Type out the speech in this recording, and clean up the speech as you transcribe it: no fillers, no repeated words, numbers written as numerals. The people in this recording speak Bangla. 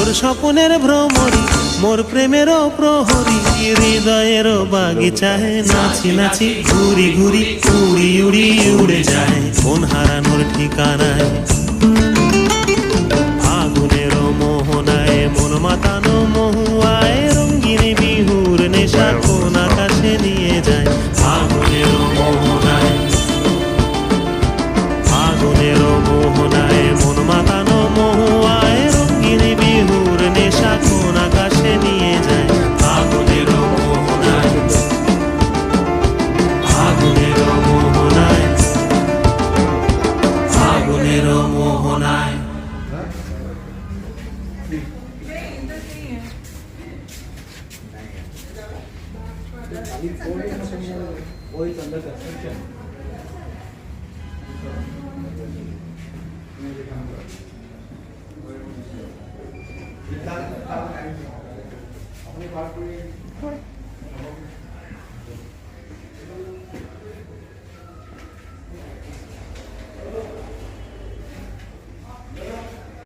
মোর স্বপ্নের ভ্রমরি, মোর প্রেমেরও প্রহরী, হৃদয়েরও বাগিচায় নাচি নাচি ঘুরি ঘুরি উড়ি উড়ি উড়ে যায় কোন হারানোর ঠিকানায়। আগুনেরও মোহনায় মন মাতানো মহুয়ায়, রঙিন বিহুর নেশা কোন আকাশে নিয়ে যায়। আগুনেরও মোহনায়, আগুনেরও মোহনায় মন মাতানো মহুয়ায়, রঙিন বিহুর নেশা কোন আকাশে নিয়ে যায়। আগুনেরও মোহনায়, আগুনেরও মোহনায়, আগুনেরও মোহনায়। वो इज अंडर कंस्ट्रक्शन। अपने पास